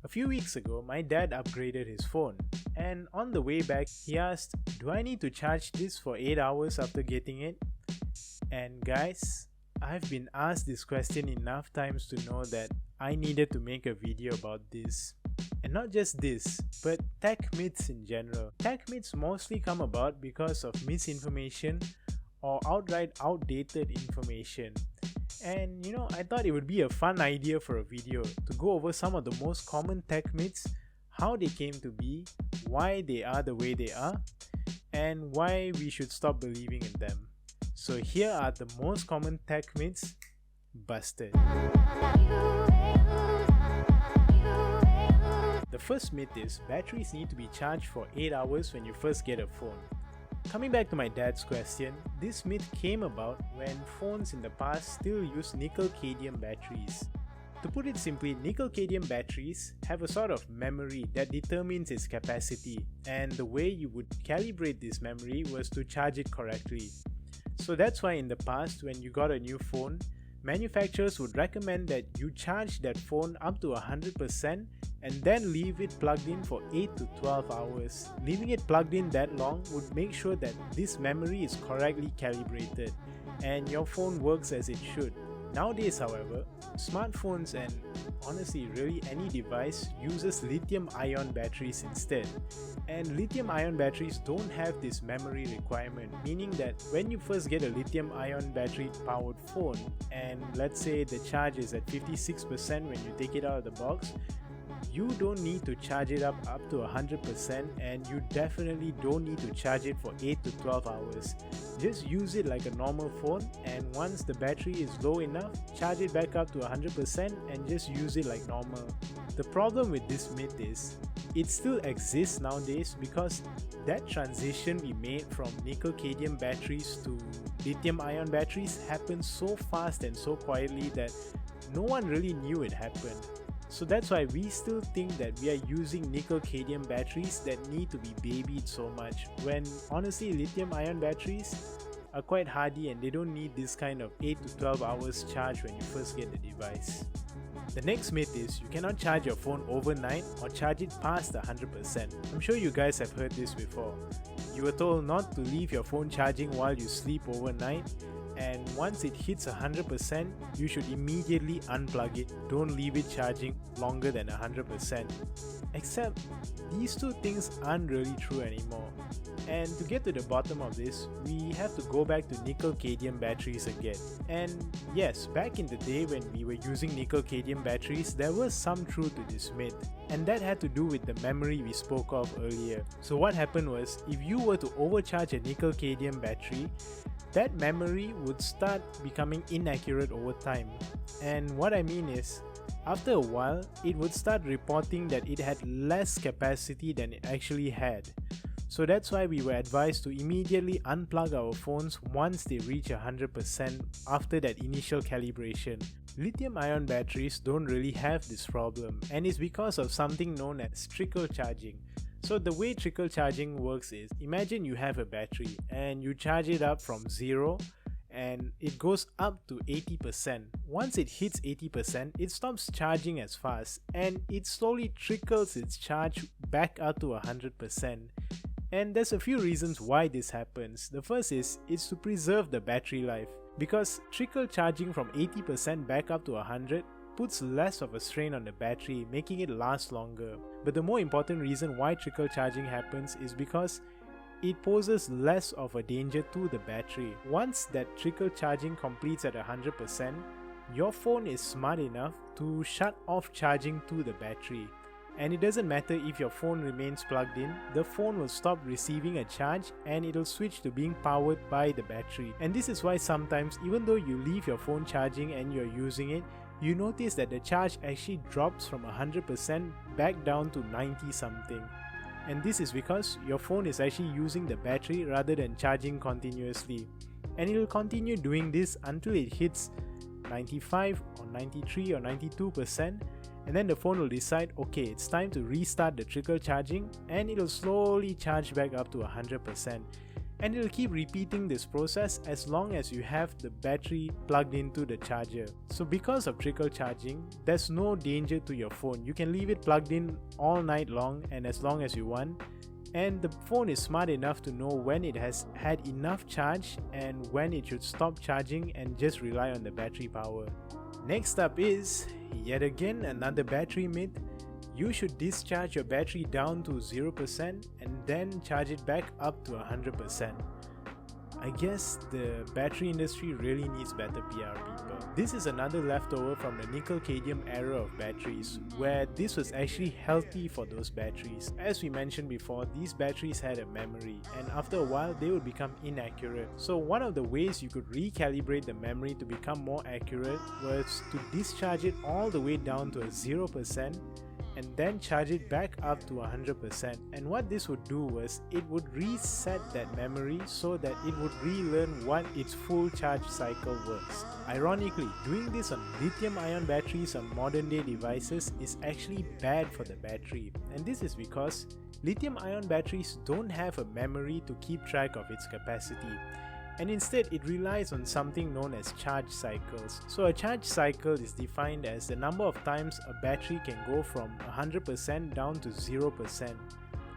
A few weeks ago, my dad upgraded his phone, and on the way back, he asked, "Do I need to charge this for 8 hours after getting it?" And guys, I've been asked this question enough times to know that I needed to make a video about this. And not just this, but tech myths in general. Tech myths mostly come about because of misinformation or outright outdated information. And I thought it would be a fun idea for a video to go over some of the most common tech myths, how they came to be, why they are the way they are, and why we should stop believing in them. So here are the most common tech myths busted. The first myth is batteries need to be charged for 8 hours when you first get a phone. Coming back to my dad's question, this myth came about when phones in the past still used nickel-cadmium batteries. To put it simply, nickel-cadmium batteries have a sort of memory that determines its capacity, and the way you would calibrate this memory was to charge it correctly. So that's why in the past, when you got a new phone, manufacturers would recommend that you charge that phone up to 100% and then leave it plugged in for 8 to 12 hours. Leaving it plugged in that long would make sure that this memory is correctly calibrated and your phone works as it should. Nowadays, however, smartphones and honestly really any device uses lithium-ion batteries instead. And lithium-ion batteries don't have this memory requirement, meaning that when you first get a lithium-ion battery powered phone and let's say the charge is at 56% when you take it out of the box, you don't need to charge it up to 100%, and you definitely don't need to charge it for 8 to 12 hours. Just use it like a normal phone, and once the battery is low enough, charge it back up to 100% and just use it like normal. The problem with this myth is, it still exists nowadays because that transition we made from nickel-cadmium batteries to lithium-ion batteries happened so fast and so quietly that no one really knew it happened. So that's why we still think that we are using nickel-cadmium batteries that need to be babied so much, when honestly lithium-ion batteries are quite hardy and they don't need this kind of 8 to 12 hours charge when you first get the device. The next myth is you cannot charge your phone overnight or charge it past 100%. I'm sure you guys have heard this before. You were told not to leave your phone charging while you sleep overnight, and once it hits 100%, you should immediately unplug it. Don't leave it charging longer than 100%. Except, these two things aren't really true anymore. And to get to the bottom of this, we have to go back to nickel-cadmium batteries again. And yes, back in the day when we were using nickel-cadmium batteries, there was some truth to this myth. And that had to do with the memory we spoke of earlier. So what happened was, if you were to overcharge a nickel-cadmium battery, that memory would start becoming inaccurate over time. And what I mean is, after a while, it would start reporting that it had less capacity than it actually had. So that's why we were advised to immediately unplug our phones once they reach 100% after that initial calibration. Lithium-ion batteries don't really have this problem, and it's because of something known as trickle charging. So the way trickle charging works is, imagine you have a battery and you charge it up from 0 and it goes up to 80%. Once it hits 80%, it stops charging as fast and it slowly trickles its charge back up to 100%. And there's a few reasons why this happens. The first is, it's to preserve the battery life, because trickle charging from 80% back up to 100 puts less of a strain on the battery, making it last longer. But the more important reason why trickle charging happens is because it poses less of a danger to the battery. Once that trickle charging completes at 100%, your phone is smart enough to shut off charging to the battery. And it doesn't matter if your phone remains plugged in, the phone will stop receiving a charge and it'll switch to being powered by the battery. And this is why sometimes, even though you leave your phone charging and you're using it, you notice that the charge actually drops from 100% back down to 90 something. And this is because your phone is actually using the battery rather than charging continuously. And it will continue doing this until it hits 95 or 93 or 92%, and then the phone will decide, okay, it's time to restart the trickle charging, and it will slowly charge back up to 100%. and it'll keep repeating this process as long as you have the battery plugged into the charger. So because of trickle charging, there's no danger to your phone. You can leave it plugged in all night long and as long as you want, and the phone is smart enough to know when it has had enough charge and when it should stop charging and just rely on the battery power. Next up is, yet again, another battery myth. You should discharge your battery down to 0% and then charge it back up to 100%. I guess the battery industry really needs better PR, people. This is another leftover from the nickel-cadmium era of batteries, where this was actually healthy for those batteries. As we mentioned before, these batteries had a memory, and after a while they would become inaccurate. So one of the ways you could recalibrate the memory to become more accurate was to discharge it all the way down to a 0% and then charge it back up to 100%. And what this would do was, it would reset that memory so that it would relearn what its full charge cycle works. Ironically, doing this on lithium-ion batteries on modern day devices is actually bad for the battery, and this is because lithium-ion batteries don't have a memory to keep track of its capacity, and instead it relies on something known as charge cycles. So a charge cycle is defined as the number of times a battery can go from 100% down to 0%,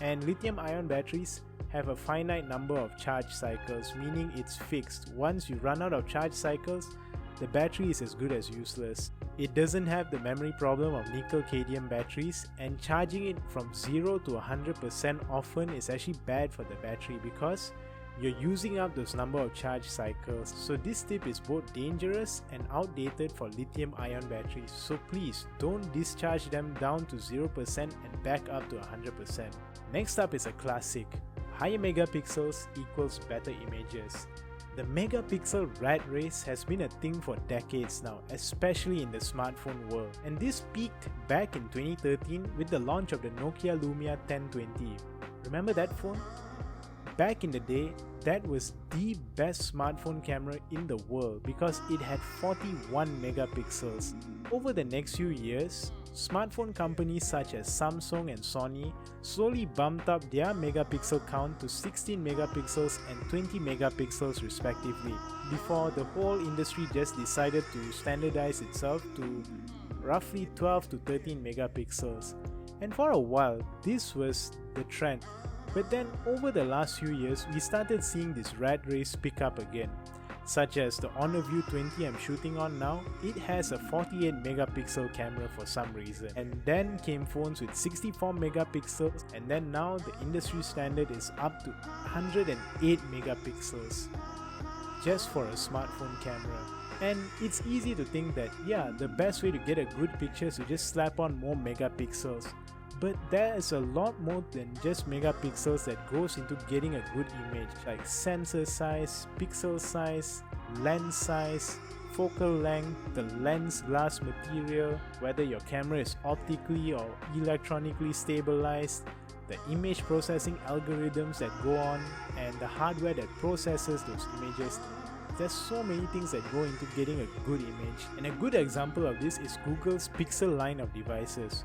and lithium-ion batteries have a finite number of charge cycles, meaning it's fixed. Once you run out of charge cycles, the battery is as good as useless. It doesn't have the memory problem of nickel-cadmium batteries, and charging it from 0 to 100% often is actually bad for the battery because you're using up those number of charge cycles. So this tip is both dangerous and outdated for lithium-ion batteries, so please don't discharge them down to 0% and back up to 100%. Next up is a classic. Higher megapixels equals better images. The megapixel rat race has been a thing for decades now, especially in the smartphone world, and this peaked back in 2013 with the launch of the Nokia Lumia 1020. Remember that phone? Back in the day, that was the best smartphone camera in the world because it had 41 megapixels. Over the next few years, smartphone companies such as Samsung and Sony slowly bumped up their megapixel count to 16 megapixels and 20 megapixels respectively, before the whole industry just decided to standardize itself to roughly 12 to 13 megapixels. And for a while, this was the trend. But then over the last few years, we started seeing this rat race pick up again, such as the Honor View 20 I'm shooting on now. It has a 48 megapixel camera for some reason, and then came phones with 64 megapixels, and then now the industry standard is up to 108 megapixels just for a smartphone camera. And it's easy to think that yeah, the best way to get a good picture is to just slap on more megapixels. But there is a lot more than just megapixels that goes into getting a good image, like sensor size, pixel size, lens size, focal length, the lens glass material, whether your camera is optically or electronically stabilized, the image processing algorithms that go on, and the hardware that processes those images. There's so many things that go into getting a good image, and a good example of this is Google's Pixel line of devices.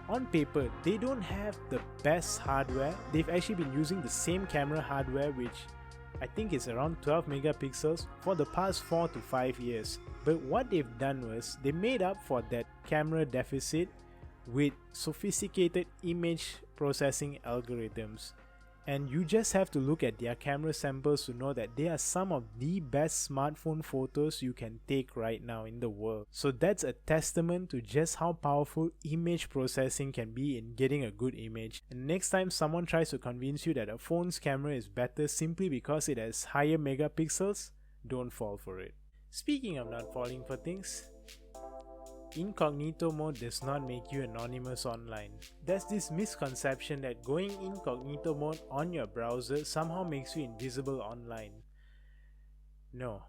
On paper, they don't have the best hardware. They've actually been using the same camera hardware, which I think is around 12 megapixels, for the past 4 to 5 years. But what they've done was, they made up for that camera deficit with sophisticated image processing algorithms. And you just have to look at their camera samples to know that they are some of the best smartphone photos you can take right now in the world. So that's a testament to just how powerful image processing can be in getting a good image. And next time someone tries to convince you that a phone's camera is better simply because it has higher megapixels, don't fall for it. Speaking of not falling for things, Incognito mode does not make you anonymous online. There's this misconception that going incognito mode on your browser somehow makes you invisible online. No,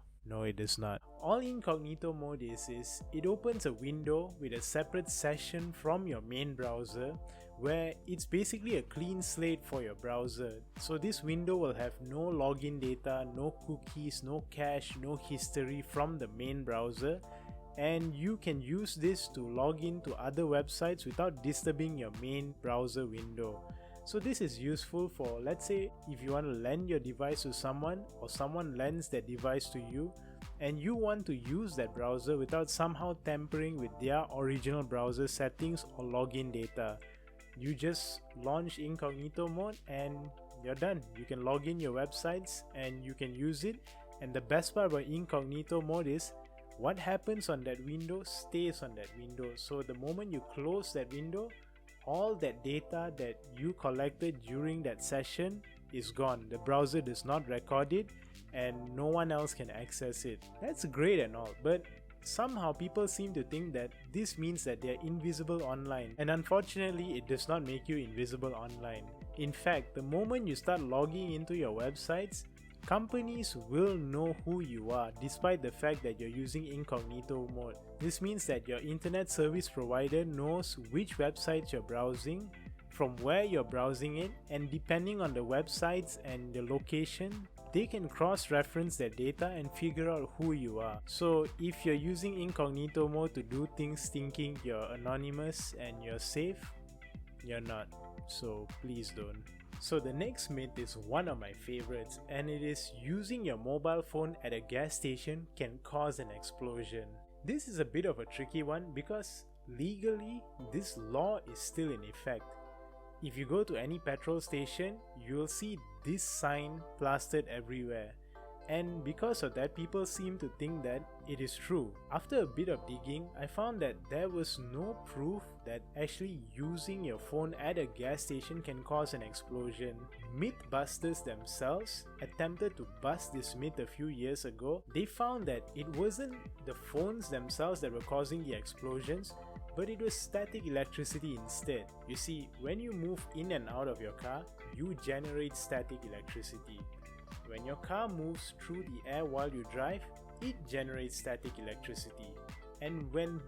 it does not. All incognito mode is it opens a window with a separate session from your main browser, where it's basically a clean slate for your browser. So this window will have no login data, no cookies, no cache, no history from the main browser, and you can use this to log in to other websites without disturbing your main browser window. So this is useful for, let's say, if you want to lend your device to someone or someone lends that device to you and you want to use that browser without somehow tampering with their original browser settings or login data. You just launch Incognito Mode and you're done. You can log in your websites and you can use it. And the best part about Incognito Mode is what happens on that window stays on that window. So the moment you close that window, all that data that you collected during that session is gone. The browser does not record it and no one else can access it. That's great and all, but somehow people seem to think that this means that they're invisible online, and unfortunately it does not make you invisible online. In fact, the moment you start logging into your websites, companies will know who you are despite the fact that you're using Incognito Mode. This means that your internet service provider knows which websites you're browsing, from where you're browsing it, and depending on the websites and the location, they can cross-reference their data and figure out who you are. So if you're using Incognito Mode to do things thinking you're anonymous and you're safe, you're not. So please don't. So the next myth is one of my favorites, and it is using your mobile phone at a gas station can cause an explosion. This is a bit of a tricky one because legally this law is still in effect. If you go to any petrol station, you'll see this sign plastered everywhere. And because of that, people seem to think that it is true. After a bit of digging, I found that there was no proof that actually using your phone at a gas station can cause an explosion. Mythbusters themselves attempted to bust this myth a few years ago. They found that it wasn't the phones themselves that were causing the explosions, but it was static electricity instead. You see, when you move in and out of your car, you generate static electricity. When your car moves through the air while you drive, it generates static electricity. And when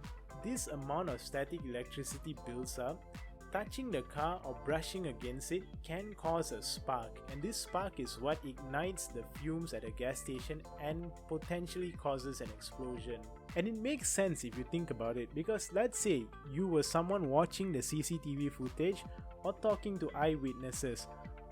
this amount of static electricity builds up, touching the car or brushing against it can cause a spark, and this spark is what ignites the fumes at a gas station and potentially causes an explosion. And it makes sense if you think about it, because let's say you were someone watching the CCTV footage or talking to eyewitnesses.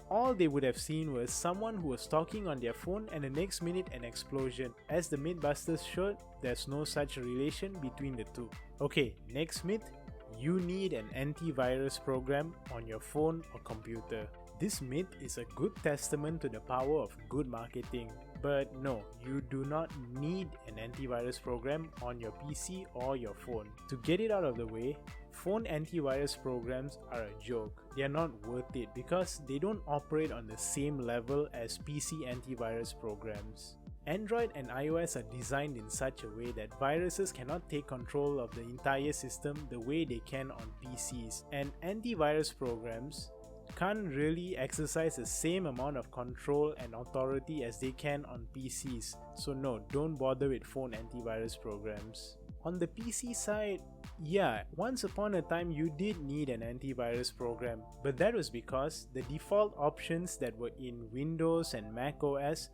All they would have seen was someone who was talking on their phone and the next minute an explosion. As the Mythbusters showed, there's no such relation between the two. Okay, next myth. You need an antivirus program on your phone or computer. This myth is a good testament to the power of good marketing. But no, you do not need an antivirus program on your PC or your phone. To get it out of the way, phone antivirus programs are a joke. They are not worth it because they don't operate on the same level as PC antivirus programs. Android and iOS are designed in such a way that viruses cannot take control of the entire system the way they can on PCs, and antivirus programs can't really exercise the same amount of control and authority as they can on PCs. So no, don't bother with phone antivirus programs. On the PC side, yeah, once upon a time you did need an antivirus program, but that was because the default options that were in Windows and Mac OS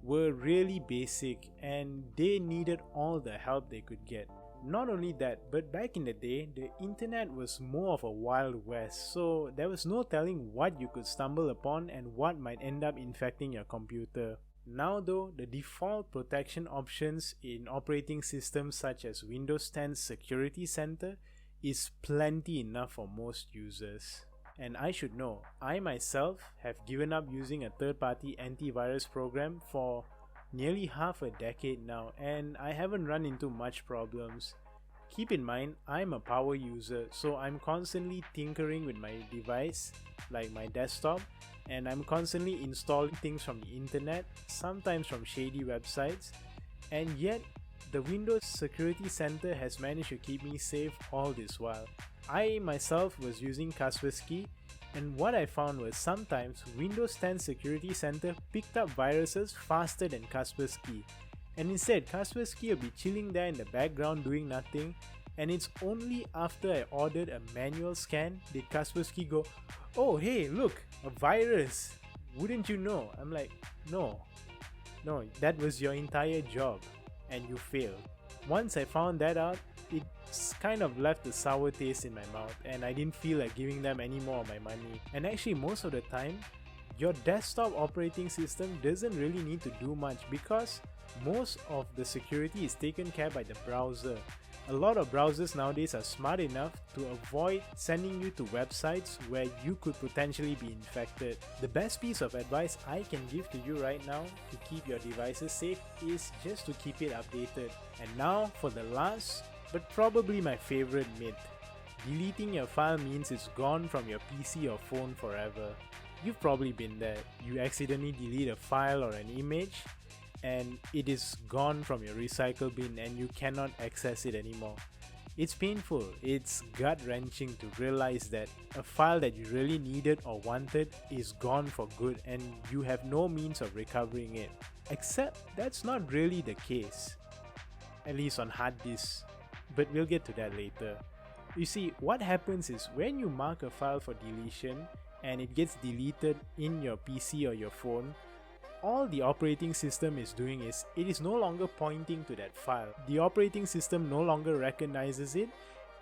were really basic and they needed all the help they could get. Not only that, but back in the day, the internet was more of a wild west, so there was no telling what you could stumble upon and what might end up infecting your computer. Now though, the default protection options in operating systems such as Windows 10's Security Center is plenty enough for most users. And I should know, I myself have given up using a third-party antivirus program for nearly half a decade now, and I haven't run into much problems. Keep in mind, I'm a power user, so I'm constantly tinkering with my device, like my desktop, and I'm constantly installing things from the internet, sometimes from shady websites, and yet the Windows Security Center has managed to keep me safe all this while. I myself was using Kaspersky, and what I found was sometimes Windows 10 Security Center picked up viruses faster than Kaspersky, and instead Kaspersky will be chilling there in the background doing nothing, and it's only after I ordered a manual scan did Kaspersky go, "Oh hey, look, a virus, wouldn't you know?" I'm like, no, that was your entire job and you failed. Once I found that out, it kind of left a sour taste in my mouth, and I didn't feel like giving them any more of my money. And actually most of the time, your desktop operating system doesn't really need to do much because most of the security is taken care by the browser. A lot of browsers nowadays are smart enough to avoid sending you to websites where you could potentially be infected. The best piece of advice I can give to you right now to keep your devices safe is just to keep it updated. And now for the last, but probably my favorite myth. Deleting your file means it's gone from your PC or phone forever. You've probably been there. You accidentally delete a file or an image, and it is gone from your recycle bin and you cannot access it anymore. It's painful, it's gut-wrenching to realize that a file that you really needed or wanted is gone for good and you have no means of recovering it. Except that's not really the case, at least on hard disks, but we'll get to that later. You see, what happens is when you mark a file for deletion and it gets deleted in your PC or your phone, all the operating system is doing is it is no longer pointing to that file. The operating system no longer recognizes it,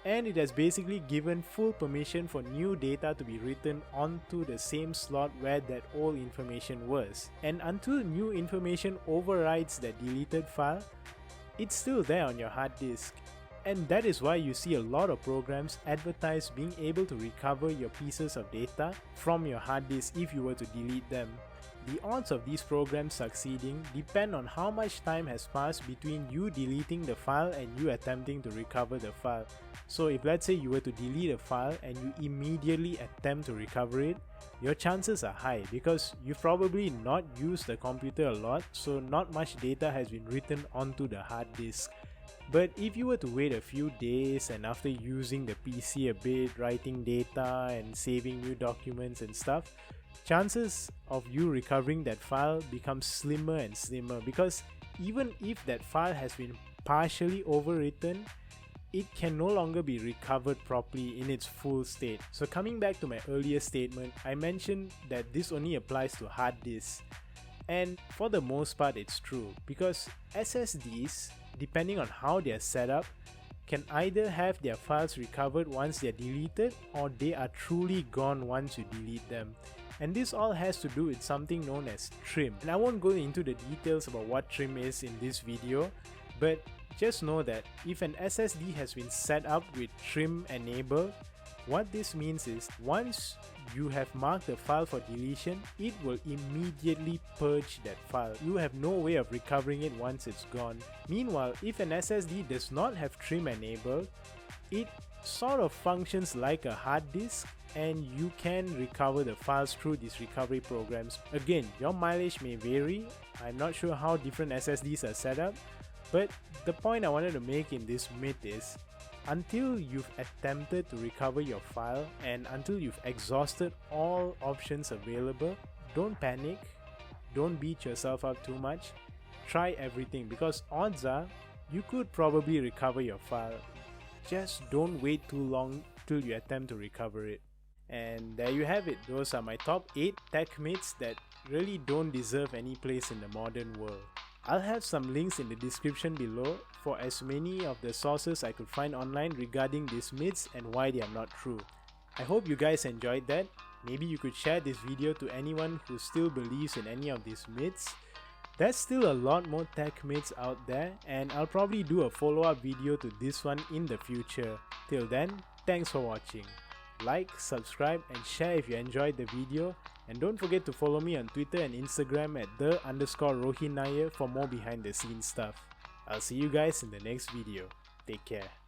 and it has basically given full permission for new data to be written onto the same slot where that old information was. And until new information overrides that deleted file, it's still there on your hard disk. And that is why you see a lot of programs advertise being able to recover your pieces of data from your hard disk if you were to delete them. The odds of these programs succeeding depend on how much time has passed between you deleting the file and you attempting to recover the file. So if let's say you were to delete a file and you immediately attempt to recover it, your chances are high because you've probably not used the computer a lot, so not much data has been written onto the hard disk. But if you were to wait a few days and after using the PC a bit, writing data and saving new documents and stuff, chances of you recovering that file becomes slimmer and slimmer because even if that file has been partially overwritten, it can no longer be recovered properly in its full state. So coming back to my earlier statement, I mentioned that this only applies to hard disks. And for the most part it's true because SSDs, depending on how they are set up, can either have their files recovered once they are deleted or they are truly gone once you delete them. And this all has to do with something known as trim. And I won't go into the details about what trim is in this video, but just know that if an SSD has been set up with trim enabled, what this means is once you have marked the file for deletion, it will immediately purge that file. You have no way of recovering it once it's gone. Meanwhile, if an SSD does not have trim enabled, it sort of functions like a hard disk and you can recover the files through these recovery programs. Again, your mileage may vary. I'm not sure how different SSDs are set up, but the point I wanted to make in this myth is until you've attempted to recover your file and until you've exhausted all options available, don't panic, don't beat yourself up too much, try everything because odds are you could probably recover your file. Just don't wait too long till you attempt to recover it. And there you have it, those are my top 8 tech myths that really don't deserve any place in the modern world. I'll have some links in the description below for as many of the sources I could find online regarding these myths and why they are not true. I hope you guys enjoyed that. Maybe you could share this video to anyone who still believes in any of these myths. There's still a lot more tech myths out there and I'll probably do a follow-up video to this one in the future. Till then, thanks for watching. Like, subscribe and share if you enjoyed the video, and don't forget to follow me on Twitter and Instagram at _Rohin Nair for more behind the scenes stuff. I'll see you guys in the next video. Take care.